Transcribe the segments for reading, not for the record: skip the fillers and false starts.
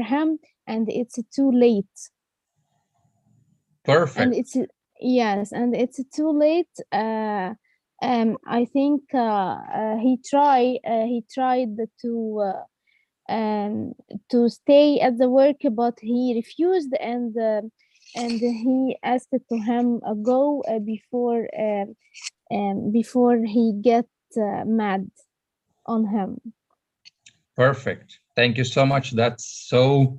him, and it's too late. And Perfect. it's yes, and it's too late. I think he tried um, to stay at the work, but he refused, and he asked to him go before he get mad on him. Perfect. Thank you so much. That's so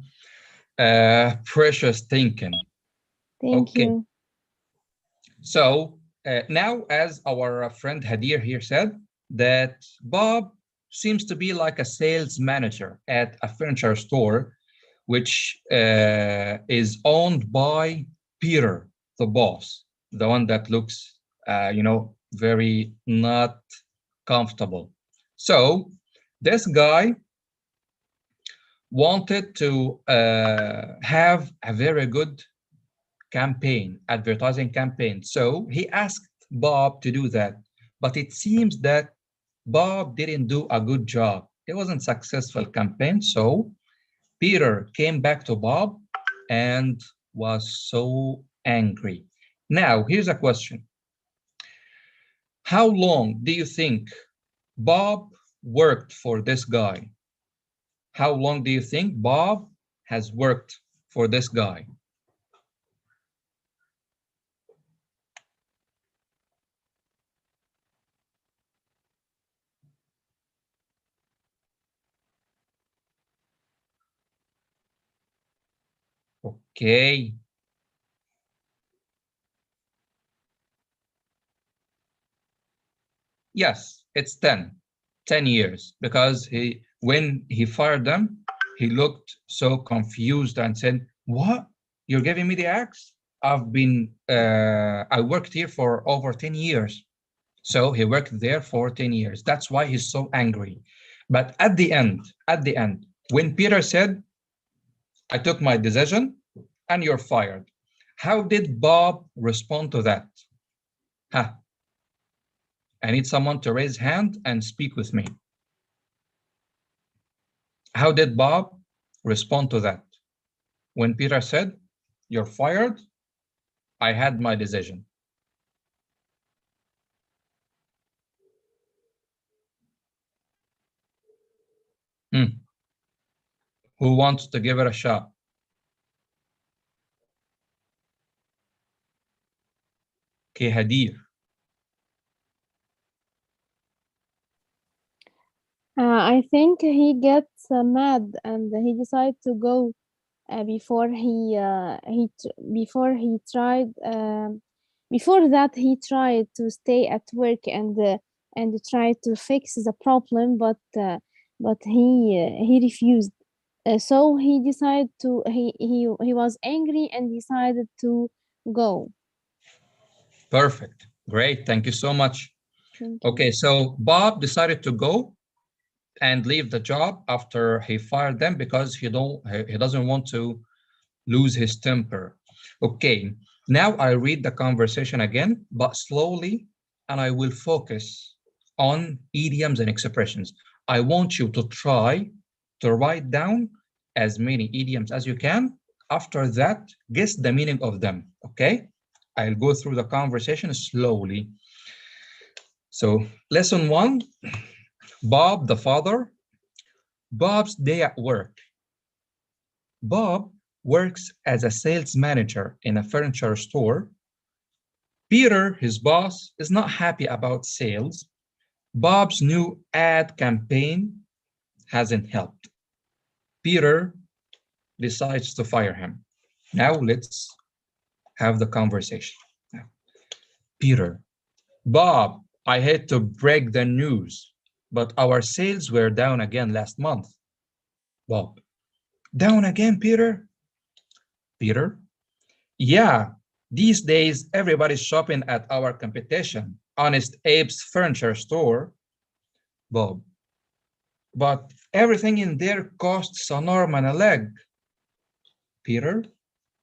precious thinking. Thank Okay. you. So now, as our friend Hadir here said, that Bob seems to be like a sales manager at a furniture store, which is owned by Peter, the boss, the one that looks, very not comfortable. So this guy wanted to have a very good campaign, advertising campaign. So he asked Bob to do that. But it seems that Bob didn't do a good job. It wasn't successful campaign. So Peter came back to Bob and was so angry. Now, here's a question. How long do you think Bob worked for this guy? How long do you think Bob has worked for this guy? Okay. Yes, it's 10 years, because when he fired them, he looked so confused and said, "What? You're giving me the axe? I worked here for over 10 years." So he worked there for 10 years. That's why he's so angry. But at the end, when Peter said, "I took my decision and you're fired," how did Bob respond to that? Huh, I need someone to raise hand and speak with me. How did Bob respond to that? When Peter said, "You're fired," I had my decision. Hmm. Who wants to give it a shot? Okay, Hadir. I think he gets mad, and he decided to go before he tried before that he tried to stay at work and try to fix the problem, but he refused. So he decided to he was angry and decided to go. Perfect. Great. Thank you so much. Thank you. Okay, so Bob decided to go and leave the job after he fired them because he doesn't want to lose his temper. Okay, now I read the conversation again, but slowly, and I will focus on idioms and expressions. I want you to try to write down as many idioms as you can. After that, guess the meaning of them, okay? I'll go through the conversation slowly. So, lesson one, Bob the father, Bob's day at work. Bob works as a sales manager in a furniture store. Peter, his boss, is not happy about sales. Bob's new ad campaign hasn't helped. Peter decides to fire him. Now let's have the conversation. Peter, Bob, I hate to break the news, but our sales were down again last month. Bob, down again, Peter? Peter, yeah, these days everybody's shopping at our competition, Honest Abe's furniture store. Bob, but everything in there costs an arm and a leg. Peter,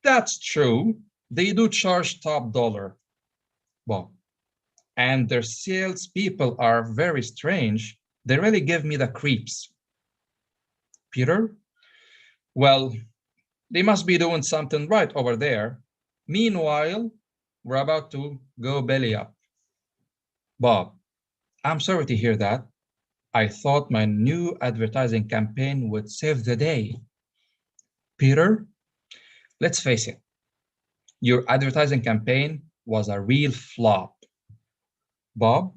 that's true. They do charge top dollar. Bob, and their salespeople are very strange. They really give me the creeps. Peter, Well, they must be doing something right over there. Meanwhile, we're about to go belly up. Bob, I'm sorry to hear that. I thought my new advertising campaign would save the day. Peter, let's face it, your advertising campaign was a real flop. Bob,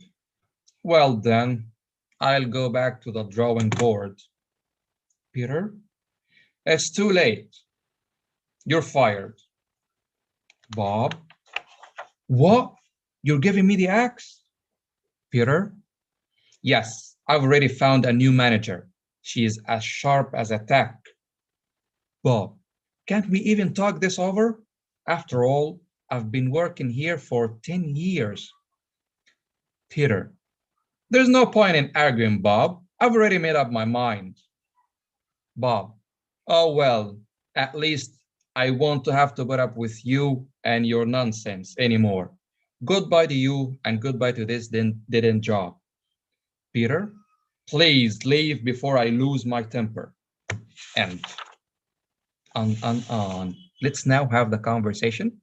well then, I'll go back to the drawing board. Peter, it's too late. You're fired. Bob, what? You're giving me the axe? Peter, yes, I've already found a new manager. She is as sharp as a tack. Bob, can't we even talk this over? After all, I've been working here for 10 years. Peter, there's no point in arguing, Bob. I've already made up my mind. Bob, oh well, at least I won't have to put up with you and your nonsense anymore. Goodbye to you and goodbye to this dead-end job. Peter, please leave before I lose my temper. And on. Let's now have the conversation.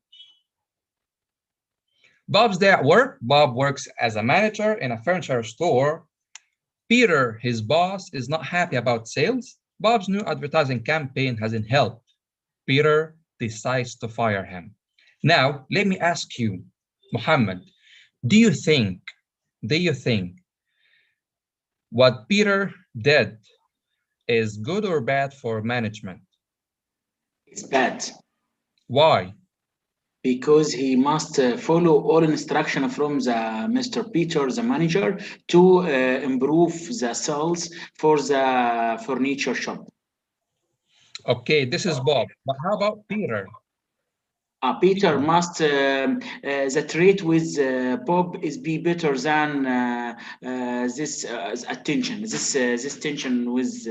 Bob's day at work. Bob works as a manager in a furniture store. Peter, his boss, is not happy about sales. Bob's new advertising campaign hasn't helped. Peter decides to fire him. Now, let me ask you, Muhammad, do you think what Peter did is good or bad for management? It's bad. Why? Because he must follow all instruction from the Mr. Peter, the manager, to improve the sales for the furniture shop. Okay, this is Bob. But how about Peter? Peter must the trade with Bob is be better than this attention. This tension with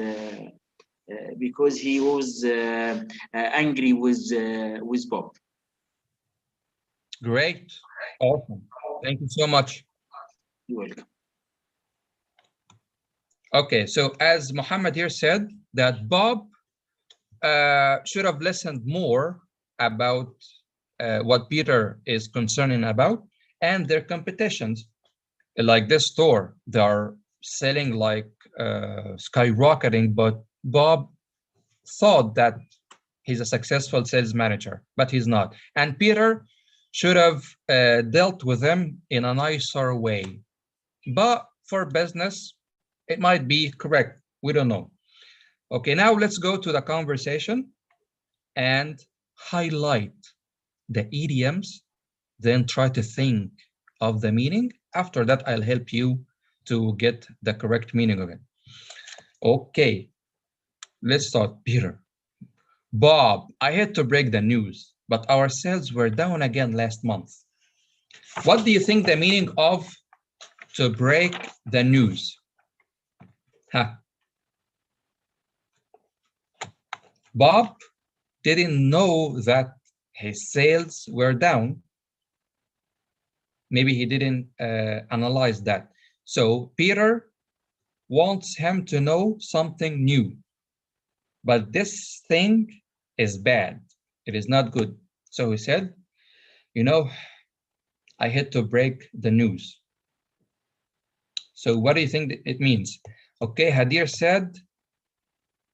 because he was angry with Bob. Great. Awesome. Thank you so much. You're welcome. Okay, so as Muhammad here said, that Bob should have listened more about what Peter is concerning about and their competitions. Like this store, they are selling like skyrocketing, but Bob thought that he's a successful sales manager, but he's not. And Peter should have dealt with him in a nicer way. But for business, it might be correct. We don't know. Okay, now let's go to the conversation and highlight the idioms, then try to think of the meaning. After that, I'll help you to get the correct meaning of it. Okay, let's start. Peter. Bob, I hate to break the news, but our sales were down again last month. What do you think the meaning of to break the news? Huh. Bob didn't know that his sales were down. Maybe he didn't analyze that. So Peter wants him to know something new. But this thing is bad. It is not good. So he said, you know, I had to break the news. So what do you think it means? Okay, Hadir said,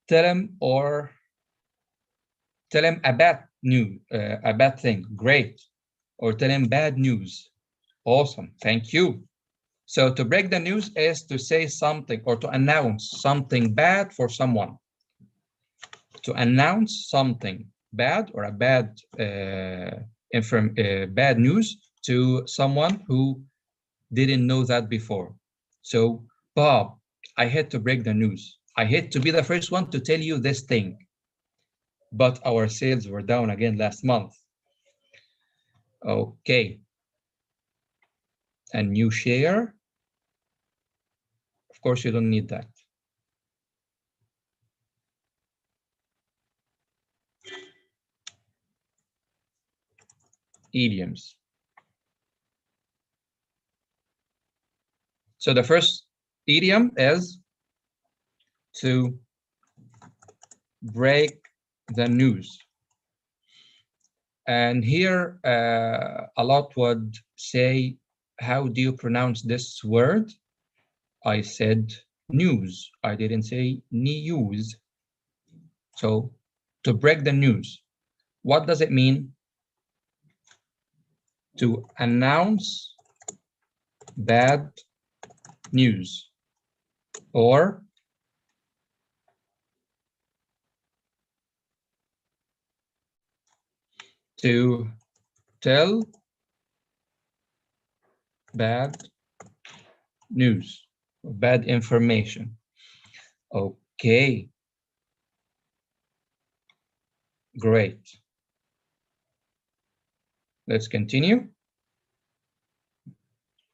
tell him a bad thing. Great. Or tell him bad news. Awesome. Thank you. So to break the news is to say something or to announce something bad for someone. To announce something bad or a bad bad news to someone who didn't know that before. So, Bob, I hate to break the news. I hate to be the first one to tell you this thing, but our sales were down again last month. Okay. A new share. Of course, you don't need that. Idioms. So the first idiom is to break the news. And here a lot would say, how do you pronounce this word? I said news. I didn't say news. So to break the news, what does it mean? To announce bad news, or to tell bad news, bad information. Okay, great. Let's continue.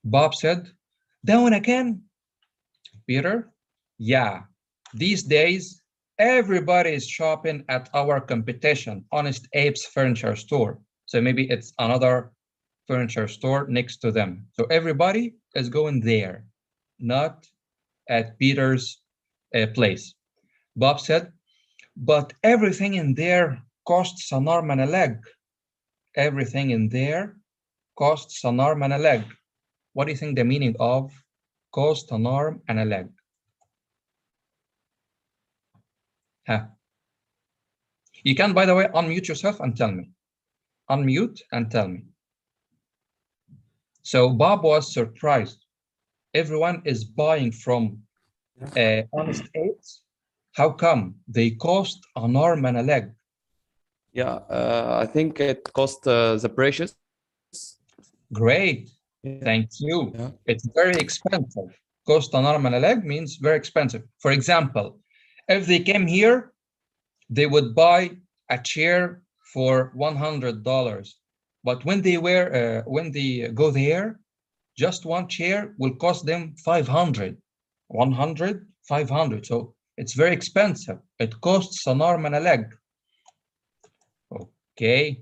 Bob said, that one again? Peter, yeah, these days, everybody is shopping at our competition, Honest Abe's furniture store. So maybe it's another furniture store next to them. So everybody is going there, not at Peter's place. Bob said, but everything in there costs an arm and a leg. Everything in there costs an arm and a leg. What do you think the meaning of cost an arm and a leg? Huh. You can, by the way, unmute yourself and tell me. Unmute and tell me. So Bob was surprised. Everyone is buying from Honest Apes. How come? They cost an arm and a leg. Yeah, I think it cost the precious. Great, Yeah. thank you. Yeah. It's very expensive. Cost an arm and a leg means very expensive. For example, if they came here, they would buy a chair for $100. But when they go there, just one chair will cost them 500, 100, 500. So it's very expensive. It costs an arm and a leg. Okay.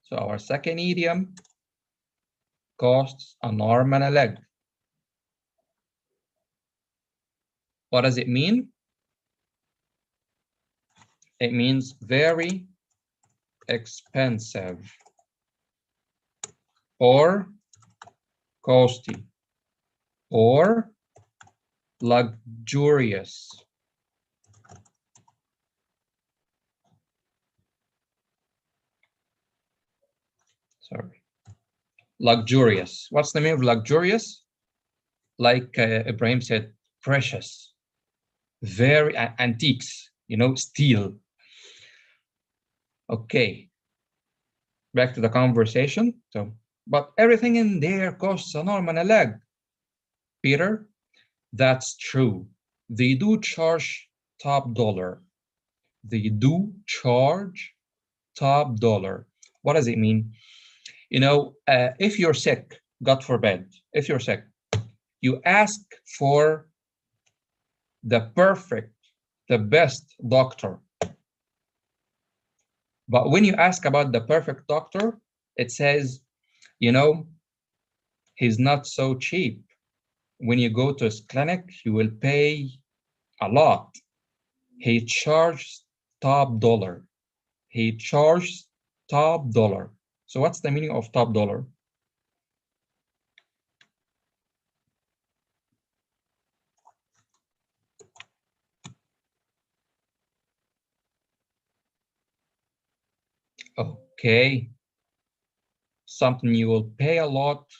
So our second idiom costs an arm and a leg. What does it mean? It means very expensive or costly or luxurious. Sorry. Luxurious. What's the meaning of luxurious? Like Ibrahim said, precious, very antiques, you know, steel. Okay. Back to the conversation. So, but everything in there costs an arm and a leg. Peter, that's true. They do charge top dollar. They do charge top dollar. What does it mean? You know, if you're sick, God forbid, if you're sick, you ask for the perfect, the best doctor. But when you ask about the perfect doctor, it says, you know, he's not so cheap. When you go to his clinic, you will pay a lot. He charges top dollar. He charges top dollar. So what's the meaning of top dollar? Okay. Something you will pay a lot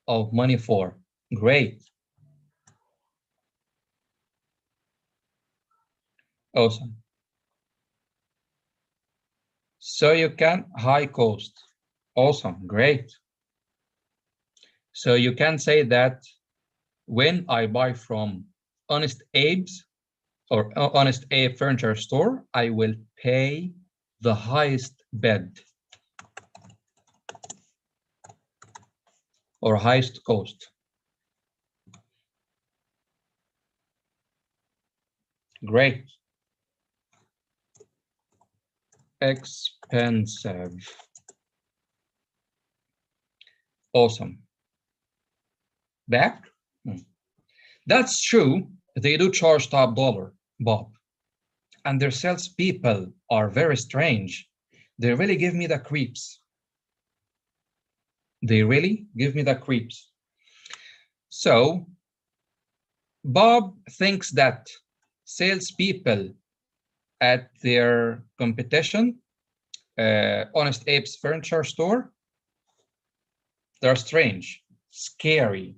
of money for. Great. Awesome. So you can high cost. Awesome. Great. So you can say that when I buy from Honest Abe's or Honest Abe furniture store, I will pay the highest bid or highest cost. Great. Expensive. Awesome. Back? That's true. They do charge top dollar, Bob. and their salespeople are very strange. They really give me the creeps. They really give me the creeps. So Bob thinks that salespeople at their competition, Honest Abe's furniture store, they're strange, scary.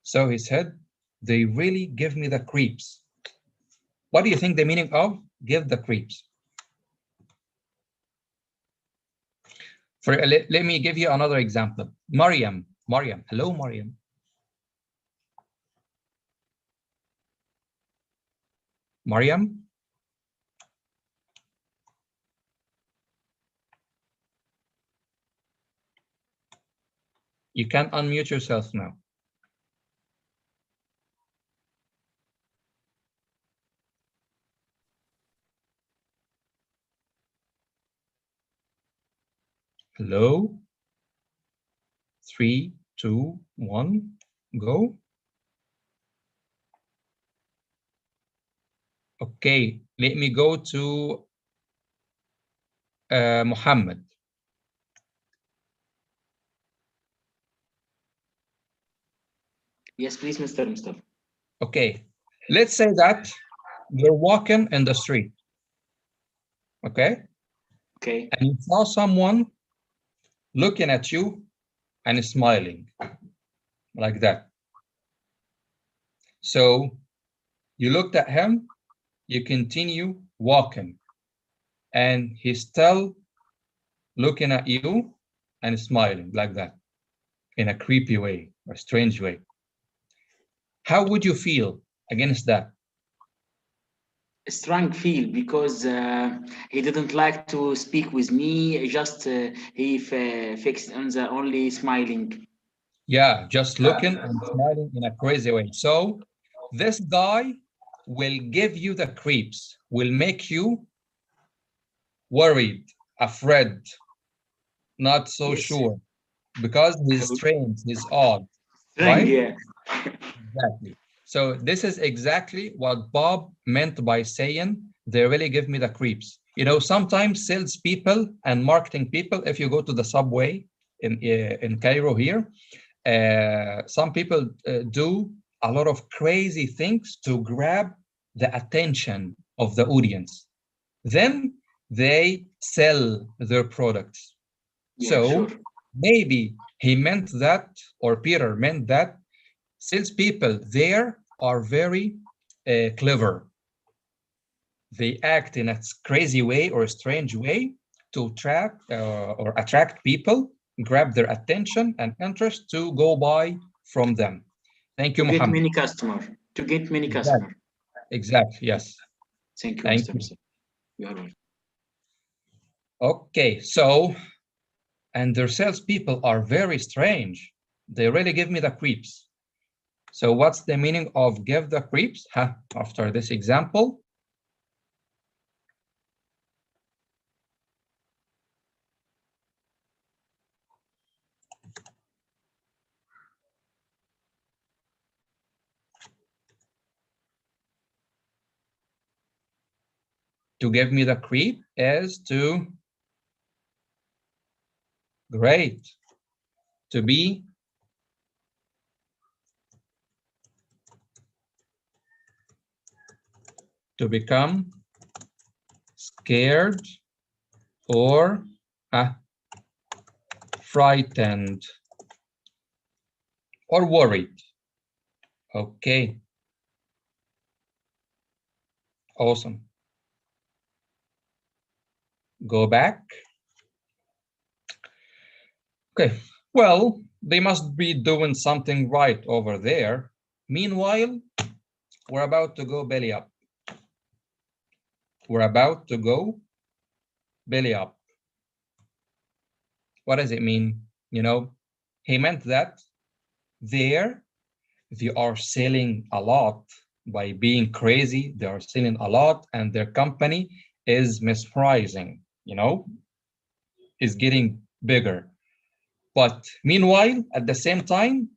So he said, they really give me the creeps. What do you think the meaning of give the creeps? Let me give you another example. Mariam, hello, Mariam. Mariam? You can unmute yourself now. Hello? 3, 2, 1, go. Okay, let me go to Muhammad. Yes, please, Mr. Mustafa. Okay, let's say that you're walking in the street, okay? Okay. And you saw someone looking at you and smiling like that. So you looked at him, you continue walking, and he's still looking at you and smiling like that in a creepy way or strange way. How would you feel against that? A strong feel because he didn't like to speak with me. Just he fixed on the only smiling. Yeah, just looking and smiling in a crazy way. So this guy will give you the creeps, will make you worried, afraid, not so Yes. sure, because he's strange, he's odd, right? Yeah. Exactly. So this is exactly what Bob meant by saying they really give me the creeps. You know, sometimes salespeople and marketing people, if you go to the subway in Cairo here, some people do a lot of crazy things to grab the attention of the audience. Then they sell their products. Yeah, So sure. maybe he meant that, or Peter meant that salespeople there are very clever. They act in a crazy way or a strange way to trap or attract people, grab their attention and interest to go buy from them. Thank you, To get Muhammad. many customer. To get many Exactly. customer. Exactly. Yes. Thank you, Thank Mr. you. Mustafa. You are welcome. Okay, so, and their salespeople are very strange. They really give me the creeps. So what's the meaning of give the creeps? After this example, to give me the creep is to, great, to be to become scared or frightened or worried. Okay. Awesome. Go back. Okay. Well, they must be doing something right over there. Meanwhile, we're about to go belly up. We're about to go belly up. What does it mean? You know, he meant that there they are selling a lot by being crazy. They are selling a lot and their company is mesmerizing, you know, is getting bigger. But meanwhile, at the same time,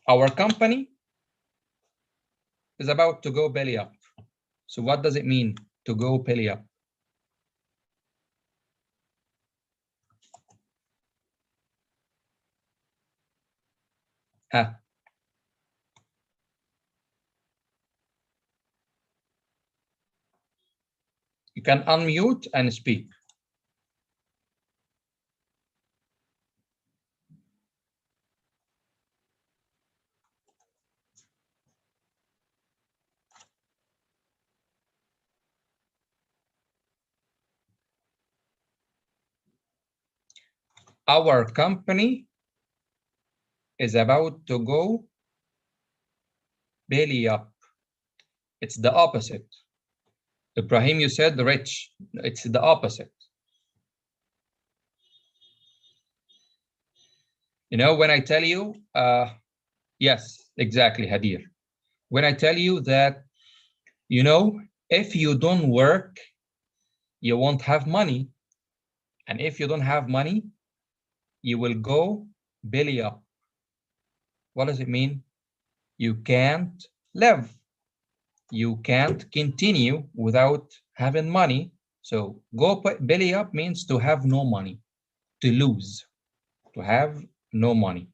our company is about to go belly up. So what does it mean? to go belly up? Huh? You can unmute and speak. Our company is about to go belly up. It's the opposite. Ibrahim, you said rich. It's the opposite. You know, when I tell you, yes, exactly, Hadir. When I tell you that, you know, if you don't work, you won't have money. And if you don't have money, you will go belly up. What does it mean? You can't live. You can't continue without having money. So go belly up means to have no money, to lose, to have no money.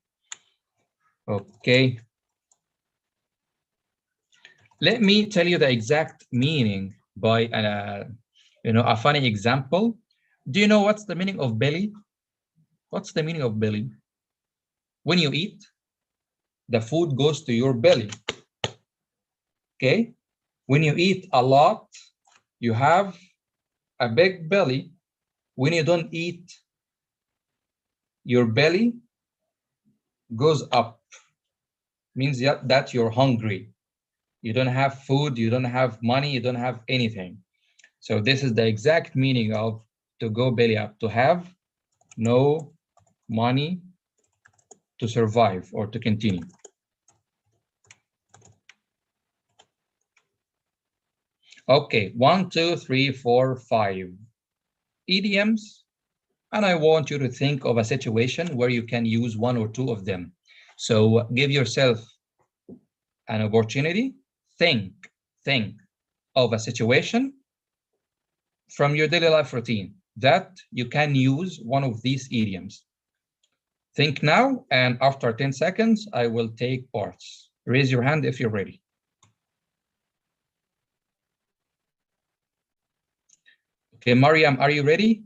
Okay. Let me tell you the exact meaning by a funny example. Do you know what's the meaning of belly? What's the meaning of belly? When you eat, the food goes to your belly. Okay? When you eat a lot, you have a big belly. When you don't eat, your belly goes up. Means that you're hungry. You don't have food, you don't have money, you don't have anything. So this is the exact meaning of to go belly up, to have no money to survive or to continue. Okay, 1, 2, 3, 4, 5 idioms. And I want you to think of a situation where you can use one or two of them. So give yourself an opportunity. Think of a situation from your daily life routine that you can use one of these idioms. Think now, and after 10 seconds, I will take parts. Raise your hand if you're ready. Okay, Mariam, are you ready?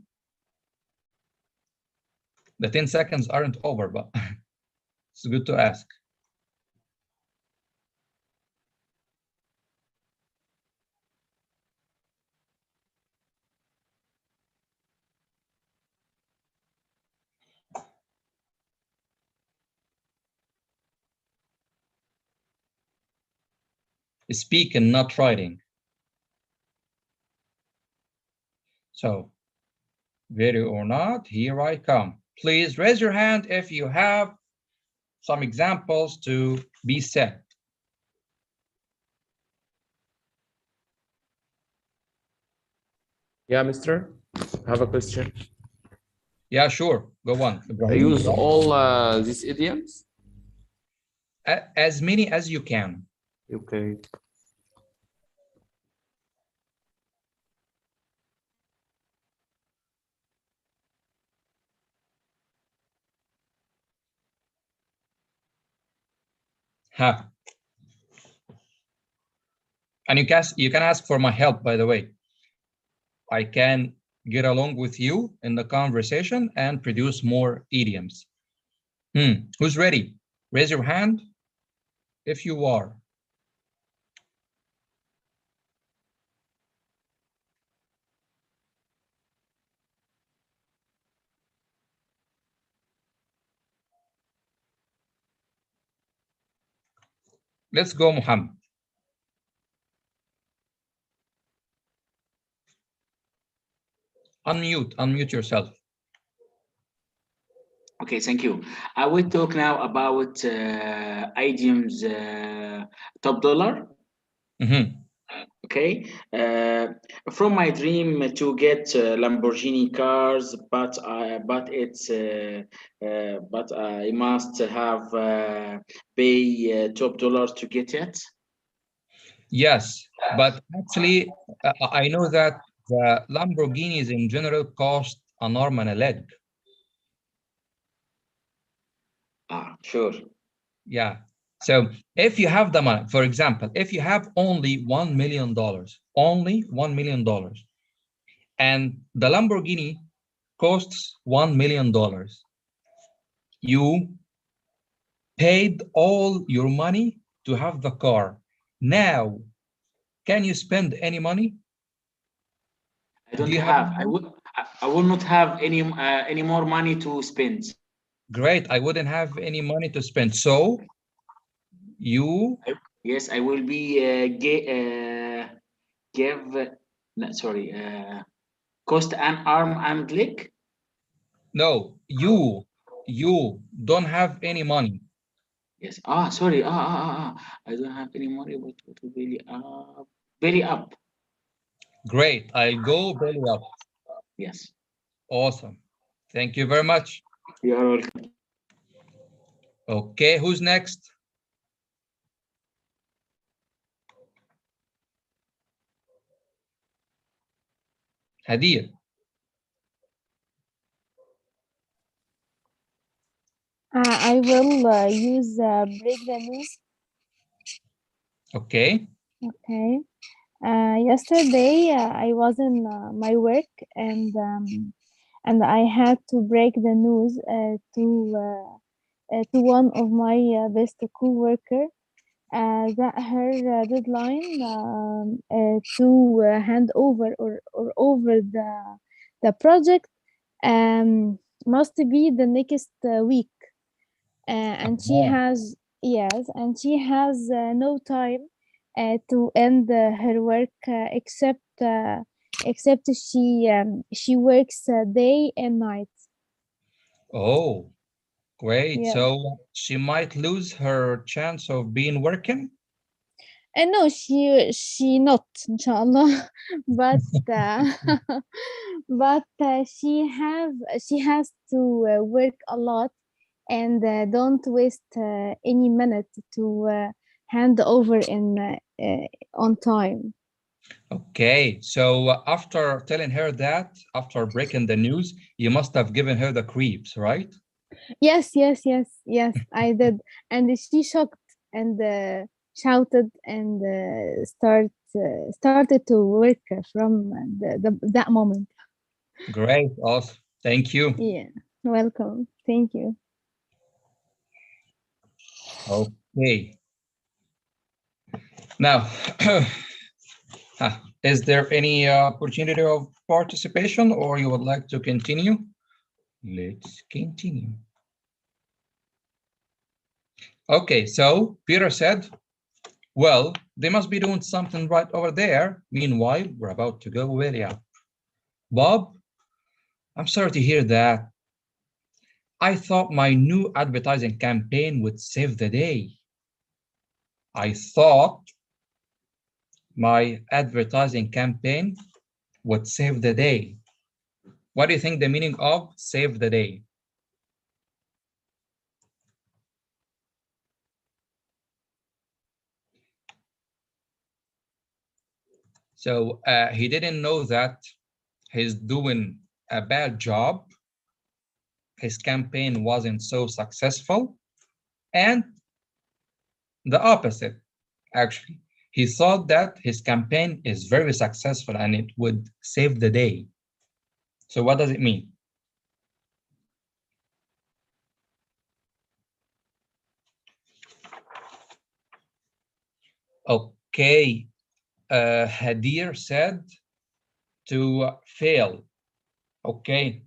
The 10 seconds aren't over, but it's good to ask. Speaking, not writing. So, ready or not, here I come. Please raise your hand if you have some examples to be said. Yeah, mister, I have a question. Yeah, sure. Go on. I use all these idioms? As many as you can. Okay. Huh. And you can ask for my help, by the way. I can get along with you in the conversation and produce more idioms. Who's ready? Raise your hand if you are. Let's go, Muhammad. Unmute yourself. Okay, thank you. I will talk now about idioms top dollar. Okay, from my dream to get Lamborghini cars, but I must have pay top dollar to get it. Yes, but actually, I know that the Lamborghinis in general cost an arm and a leg. Ah, sure. Yeah. So if you have the money, for example, if you have only $1 million, only $1 million, and the Lamborghini costs $1 million, you paid all your money to have the car. Now, can you spend any money? I Do don't you have any have. money? I will not have any more money to spend. Great. I wouldn't have any money to spend. So you, Yes, I will be give. No, sorry. Cost an arm and leg. no, you don't have any money. Yes. Ah, sorry. I don't have any money, but to belly up. Belly up. Great. I go belly up. Yes. Awesome. Thank you very much. You are welcome. Okay, who's next? Hadir. I will use break the news. Okay. Okay. Yesterday I was in my work and I had to break the news to one of my best co-worker that her deadline to hand over or over the project must be the next week, and she has yes, and she has no time to end her work except she works day and night. Oh, great. Yeah. So she might lose her chance of being working? And no, she not, inshallah, but but she has to work a lot and don't waste any minute to hand over in on time. Okay. So after telling her that, after breaking the news, you must have given her the creeps, right? Yes, I did, and she shocked and shouted and started to work from that moment. Great. Awesome. Thank you. Yeah, welcome. Thank you. Okay. Now, is there any opportunity of participation or you would like to continue? Let's continue. Okay, so Peter said, well, they must be doing something right over there. Meanwhile, we're about to go way up. Bob, I'm sorry to hear that. I thought my new advertising campaign would save the day. I thought my advertising campaign would save the day. What do you think the meaning of save the day? So he didn't know that he's doing a bad job. His campaign wasn't so successful. And the opposite, actually. He thought that his campaign is very successful and it would save the day. So what does it mean? Okay, Hadir said to fail. Okay.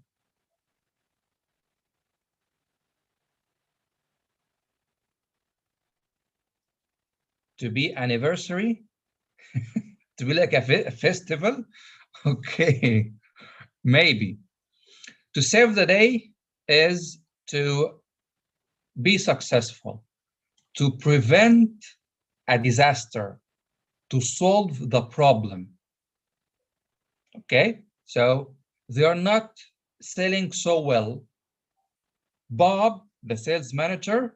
To be anniversary, to be like a festival. Okay, maybe. To save the day is to be successful, to prevent a disaster, to solve the problem. Okay, so they are not selling so well. Bob, the sales manager,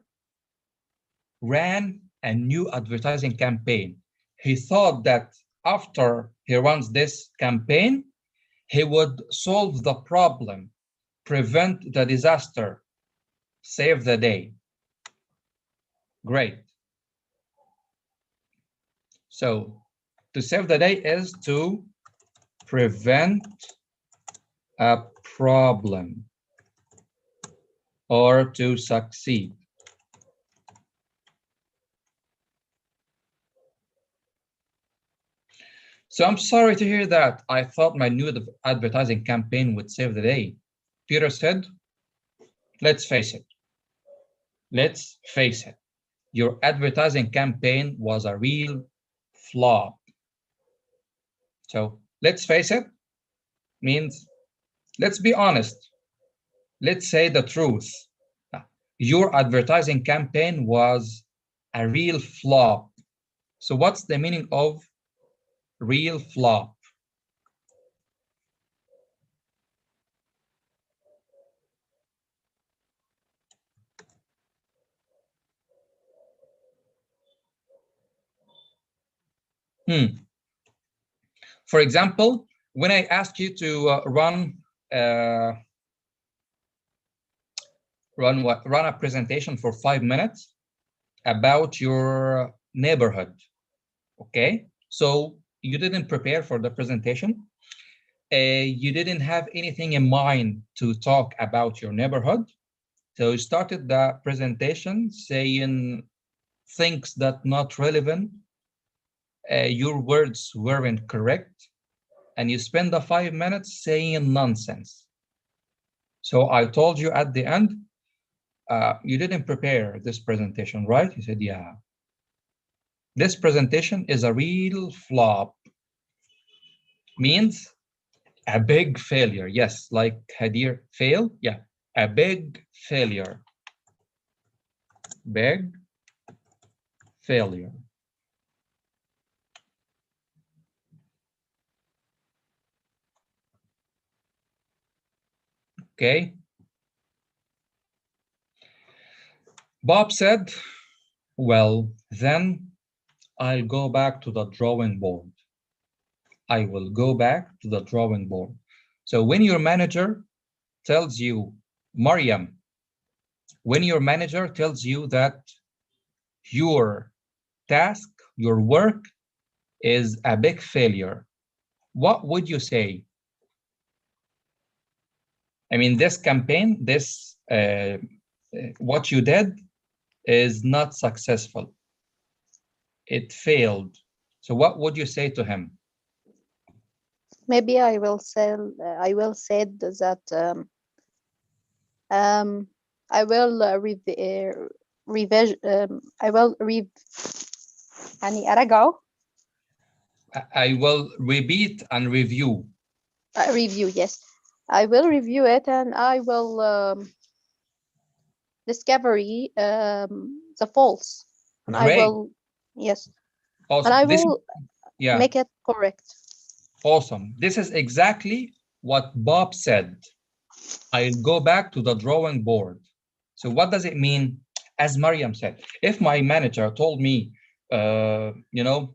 ran a new advertising campaign. he thought that after he runs this campaign, he would solve the problem, prevent the disaster, save the day. Great. So to save the day is to prevent a problem or to succeed. So I'm sorry to hear that. I thought my new advertising campaign would save the day. Peter said, let's face it. Let's face it. Your advertising campaign was a real flop. So let's face it means let's be honest. Let's say the truth. Your advertising campaign was a real flop. So what's the meaning of real flop? For example, when I ask you to run a presentation for 5 minutes about your neighborhood, okay? So you didn't prepare for the presentation. You didn't have anything in mind to talk about your neighborhood. So you started the presentation saying things that not relevant. Your words weren't correct. And you spend the 5 minutes saying nonsense. So I told you at the end, you didn't prepare this presentation, right? You said, yeah. This presentation is a real flop. Means a big failure. Yes, like Hadir, fail. Yeah, a big failure. Big failure. Okay. Bob said, well, then I'll go back to the drawing board. I will go back to the drawing board. So when your manager tells you, Mariam, when your manager tells you that your task, your work is a big failure, what would you say? I mean, this campaign, this what you did is not successful. It failed. So what would you say to him? Maybe I will say that I will I will repeat and review. Review, yes. I will review it and I will discover the faults. And Great. I will, yes. Awesome. And I will make it correct. Awesome. This is exactly what Bob said. I'll go back to the drawing board. So what does it mean? As Mariam said, if my manager told me, you know,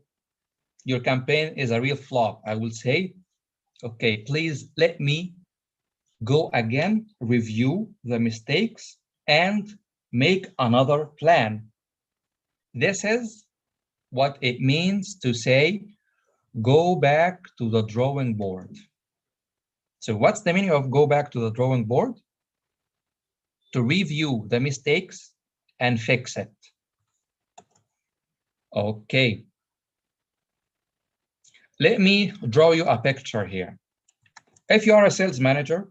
your campaign is a real flop, I will say, okay, please let me go again, review the mistakes and make another plan. This is what it means to say, go back to the drawing board. So what's the meaning of go back to the drawing board? To review the mistakes and fix it. Okay. Let me draw you a picture here. If you are a sales manager,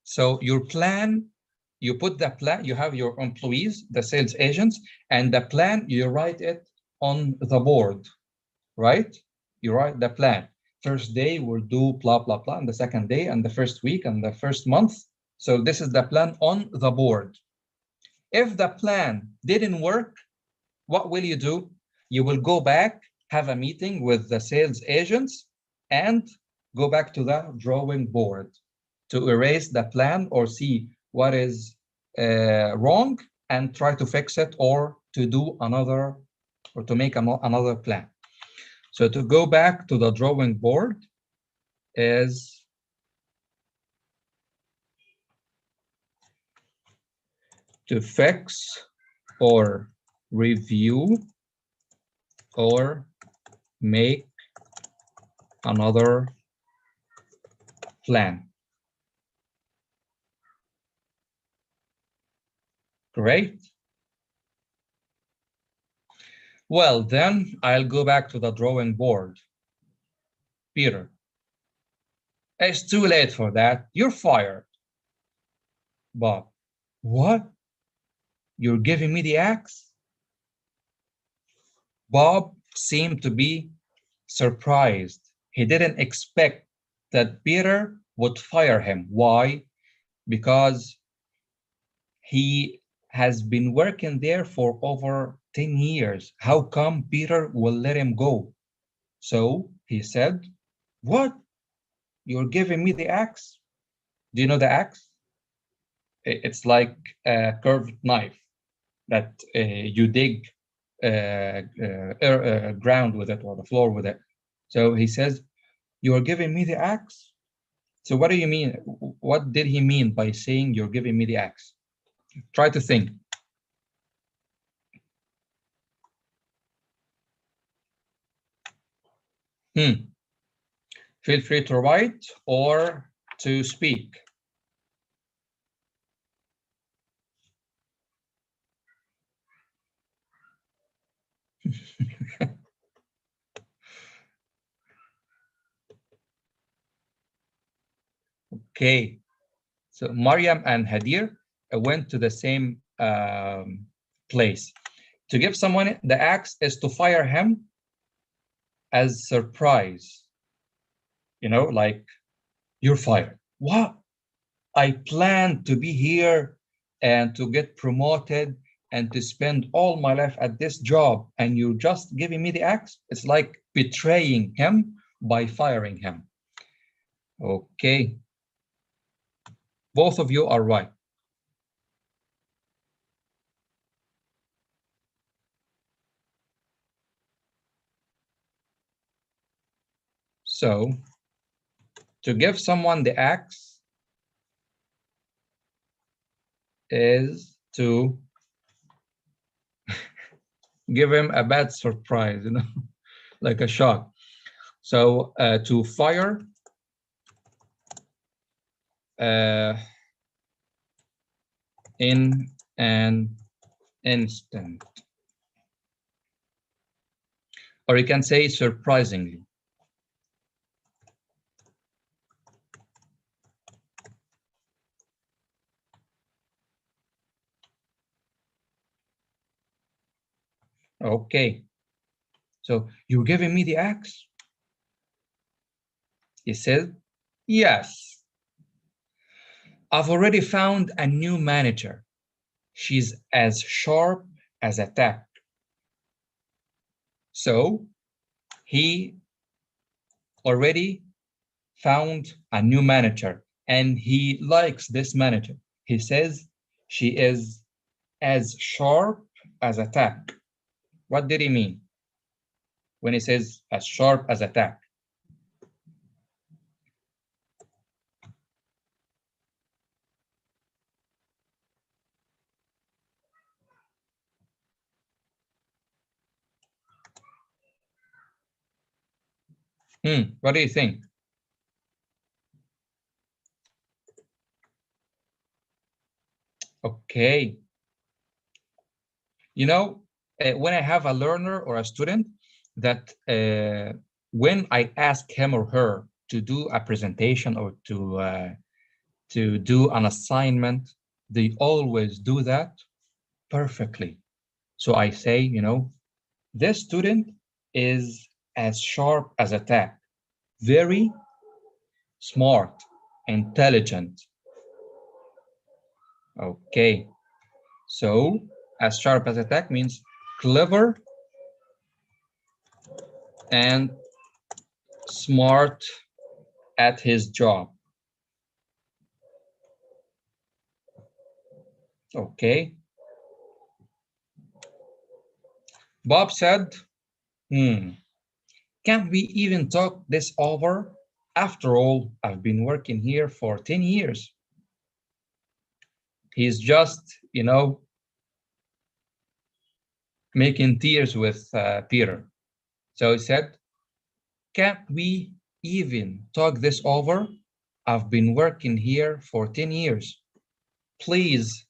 so your plan, you put the plan, you have your employees, the sales agents, and the plan, you write it on the board, right? You write the plan. First day, we'll do blah, blah, blah, and the second day, and the first week, and the first month. So this is the plan on the board. If the plan didn't work, what will you do? You will go back, have a meeting with the sales agents, and go back to the drawing board to erase the plan or see what is wrong and try to fix it or to do another or to make another plan. So to go back to the drawing board is to fix or review or make another plan. Great. Well, then I'll go back to the drawing board. Peter, it's too late for that. You're fired. Bob, what? You're giving me the axe? Bob seemed to be surprised. He didn't expect that Peter would fire him. Why? Because he has been working there for over 10 years. How come Peter will let him go? So he said, what? You're giving me the axe? Do you know the axe? It's like a curved knife that you dig ground with it or the floor with it. So he says, you are giving me the axe? So what do you mean? What did he mean by saying you're giving me the axe? Try to think. Feel free to write or to speak. Okay, so Mariam and Hadir went to the same place. To give someone the axe is to fire him as surprise. You know, like, you're fired. What? I planned to be here and to get promoted and to spend all my life at this job, and you're just giving me the axe? It's like betraying him by firing him. Okay. Both of you are right. So, to give someone the axe is to give him a bad surprise, you know, like a shock. So to fire in an instant, or you can say surprisingly. Okay, so you're giving me the axe? He said, yes. I've already found a new manager. She's as sharp as a tack. So he already found a new manager and he likes this manager. He says she is as sharp as a tack. What did he mean when he says as sharp as a tack? What do you think? Okay. You know, when I have a learner or a student that when I ask him or her to do a presentation or to do an assignment, they always do that perfectly. So I say, you know, this student is as sharp as a tack, very smart, intelligent. Okay, so as sharp as a tack means clever and smart at his job. Okay. Bob said, can't we even talk this over? After all, I've been working here for 10 years. He's just, making tears with Peter. So he said, can't we even talk this over? I've been working here for 10 years. Please,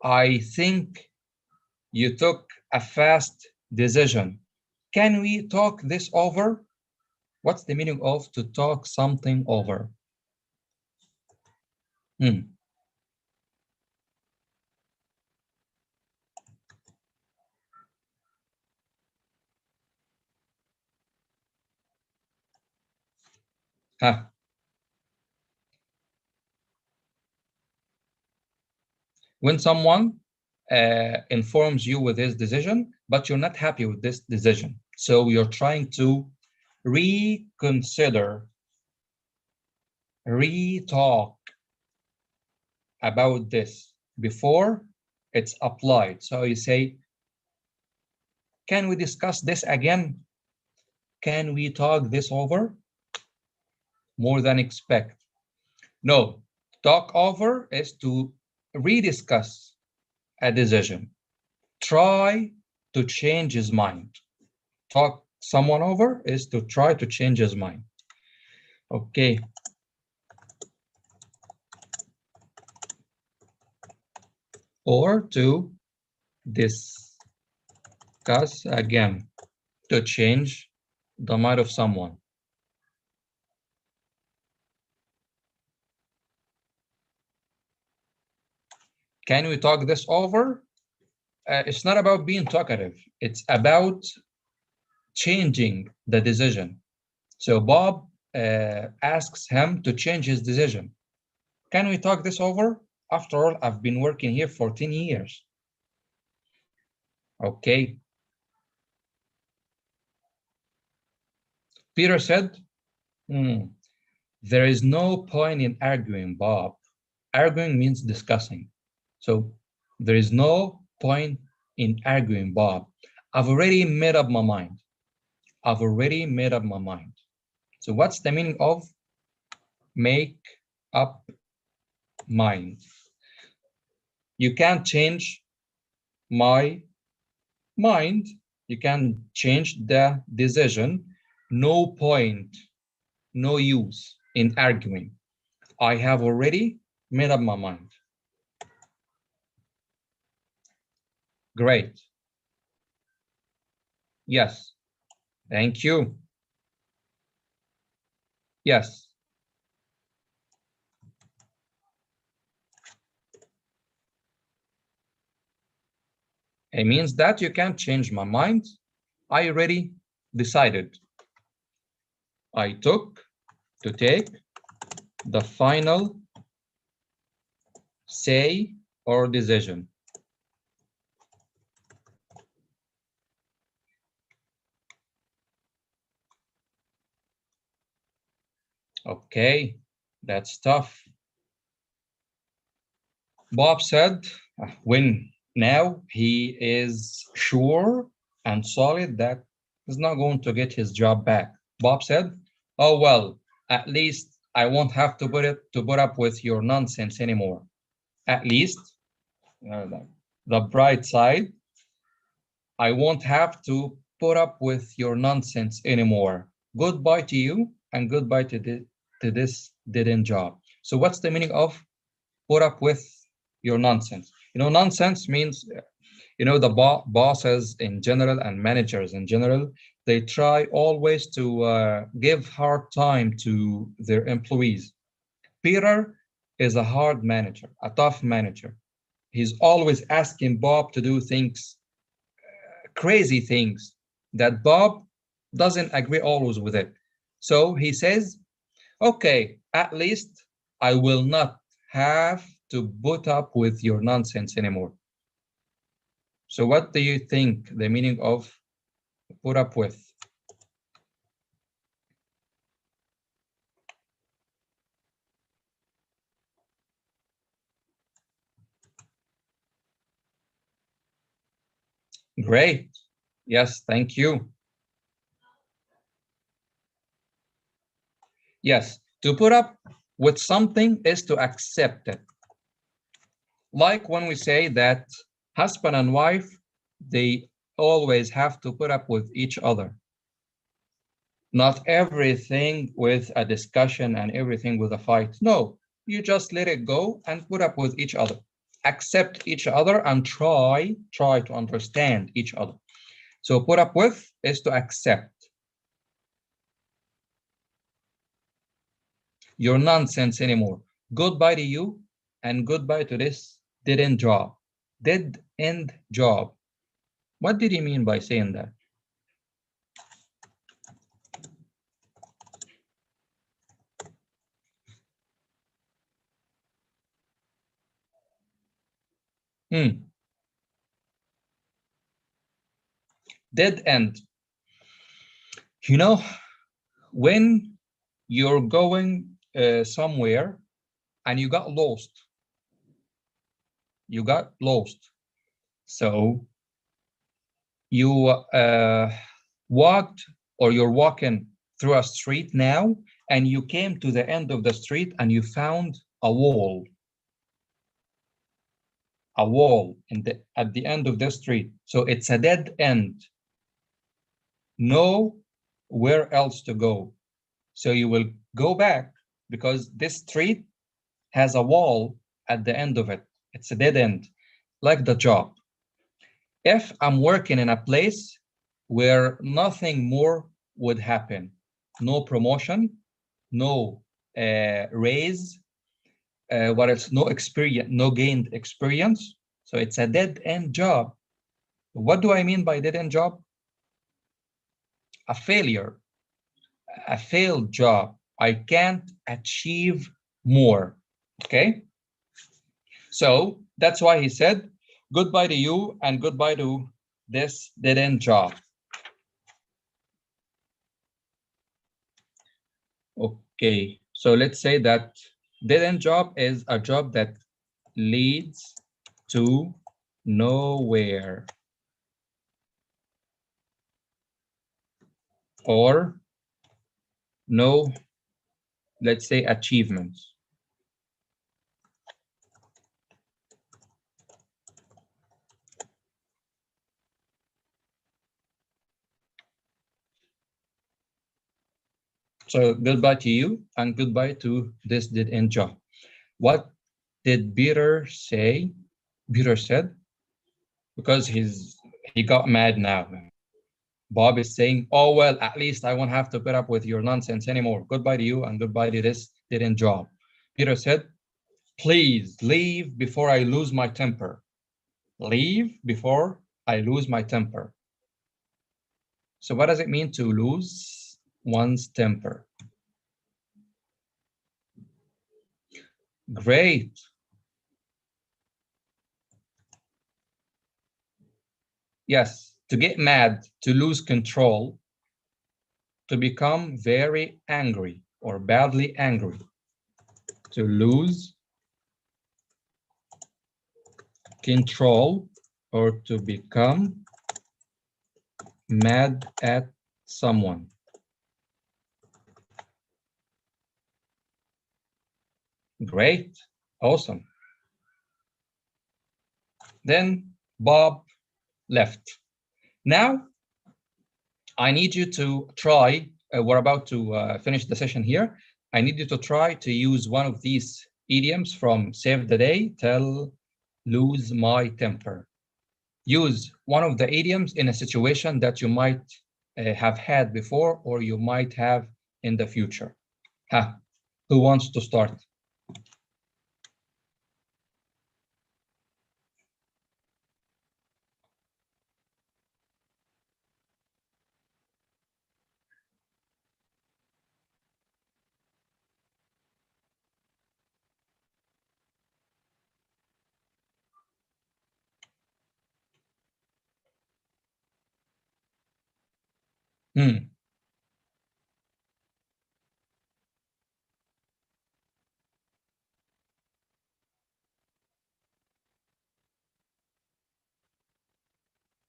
I think you took a fast decision. Can we talk this over? What's the meaning of to talk something over? Huh. When someone informs you with his decision, but you're not happy with this decision, so you're trying to reconsider, re-talk about this before it's applied. So you say, can we discuss this again? Can we talk this over? More than expect. No, talk over is to rediscuss a decision. Try to change his mind. Talk someone over is to try to change his mind. Okay. Or to discuss again, to change the mind of someone. Can we talk this over? It's not about being talkative. It's about changing the decision. So Bob asks him to change his decision. Can we talk this over? After all, I've been working here for 10 years. Okay. Peter said, there is no point in arguing, Bob. Arguing means discussing. So there is no point in arguing, Bob. I've already made up my mind. I've already made up my mind. So what's the meaning of make up mind? You can't change my mind. You can change the decision. No point, no use in arguing. I have already made up my mind. Great. Yes. Thank you. Yes. It means that you can't change my mind. I already decided. I took to take the final say or decision. Okay, that's tough. Bob said when now he is sure and solid that he's not going to get his job back. Bob said, oh, well, at least I won't have to put up with your nonsense anymore. At least, the bright side, I won't have to put up with your nonsense anymore. Goodbye to you and goodbye to this dead-end job. So what's the meaning of put up with your nonsense? Nonsense means, the bosses in general and managers in general, they try always to give hard time to their employees. Peter is a hard manager, a tough manager. He's always asking Bob to do things, crazy things that Bob doesn't agree always with it. So he says, okay, at least I will not have to put up with your nonsense anymore. So what do you think the meaning of put up with? Great. Yes, thank you. Yes, to put up with something is to accept it. Like when we say that husband and wife, they always have to put up with each other. Not everything with a discussion and everything with a fight. No, you just let it go and put up with each other. Accept each other and try to understand each other. So put up with is to accept. Your nonsense anymore. Goodbye to you and goodbye to this dead-end job. Dead-end job. What did he mean by saying that? Dead end. You know, when you're going somewhere and you got lost. You got lost. So you walked or you're walking through a street now and you came to the end of the street and you found a wall. A wall at the end of the street. So it's a dead end. Nowhere else to go. So you will go back because this street has a wall at the end of it. It's a dead end, like the job. If I'm working in a place where nothing more would happen, no promotion, no raise, what else? No experience, no gained experience. So it's a dead end job. What do I mean by dead end job? A failure, a failed job. I can't achieve more. Okay. So that's why he said goodbye to you and goodbye to this dead end job. Okay, so let's say that dead end job is a job that leads to nowhere or no, let's say achievements. So goodbye to you and goodbye to this dead end job. What did Peter say? Peter said, because he got mad now. Bob is saying, oh, well, at least I won't have to put up with your nonsense anymore. Goodbye to you and goodbye to this dead end job. Peter said, please leave before I lose my temper. Leave before I lose my temper. So what does it mean to lose one's temper? Great. Yes, to get mad, to lose control, to become very angry or badly angry, to lose control or to become mad at someone. Great, awesome. Then Bob left. Now, I need you to try, we're about to finish the session here. I need you to try to use one of these idioms from Save the Day, tell, lose my temper. Use one of the idioms in a situation that you might have had before or you might have in the future. Who wants to start?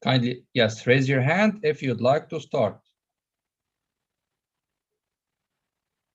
Kindly, yes, raise your hand if you'd like to start.